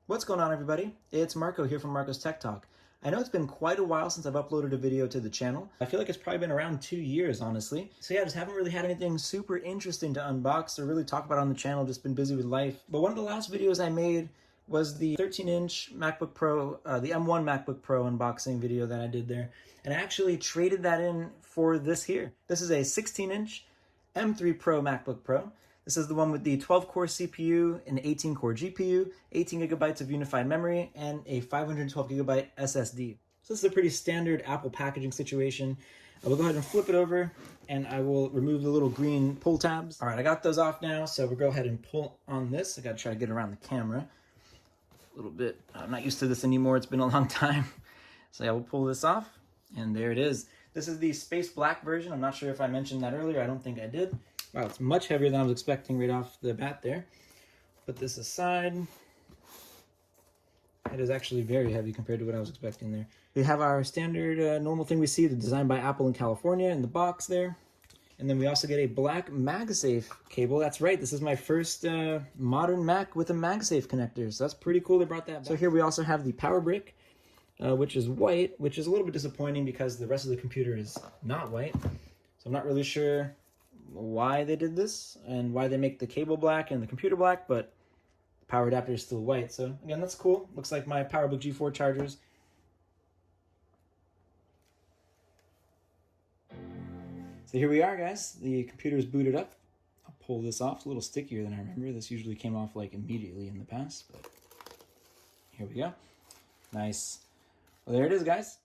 What's going on, everybody? It's Marco here from Marco's Tech Talk. I know it's been quite a while since I've uploaded a video to the channel. I feel like it's probably been around 2 years, honestly. So yeah, I just haven't really had anything super interesting to unbox or really talk about on the channel, just been busy with life. But one of the last videos I made was the 13-inch MacBook Pro, the M1 MacBook Pro unboxing video that I did there. And I actually traded that in for this here. This is a 16-inch M3 Pro MacBook Pro. This is the one with the 12-core CPU, an 18-core GPU, 18 gigabytes of unified memory, and a 512 gigabyte SSD. So this is a pretty standard Apple packaging situation. I will go ahead and flip it over, and I will remove the little green pull tabs. All right, I got those off now, so we'll go ahead and pull on this. I gotta try to get around the camera a little bit. I'm not used to this anymore. It's been a long time. So yeah, we'll pull this off, and there it is. This is the space black version. I'm not sure if I mentioned that earlier. I don't think I did. Wow, it's much heavier than I was expecting right off the bat there. Put this aside. It is actually very heavy compared to what I was expecting there. We have our standard normal thing we see, the designed by Apple in California in the box there. And then we also get a black MagSafe cable. That's right, this is my first modern Mac with a MagSafe connector. So that's pretty cool they brought that back. So here we also have the power brick, which is white, which is a little bit disappointing because the rest of the computer is not white. So I'm not really sure why they did this and why they make the cable black and the computer black, but the power adapter is still white. So again, that's cool. Looks like my PowerBook G4 chargers. So here we are, guys. The computer is booted up. I'll pull this off. It's a little stickier than I remember. This usually came off like immediately in the past, but here we go. Nice. Well, there it is, guys.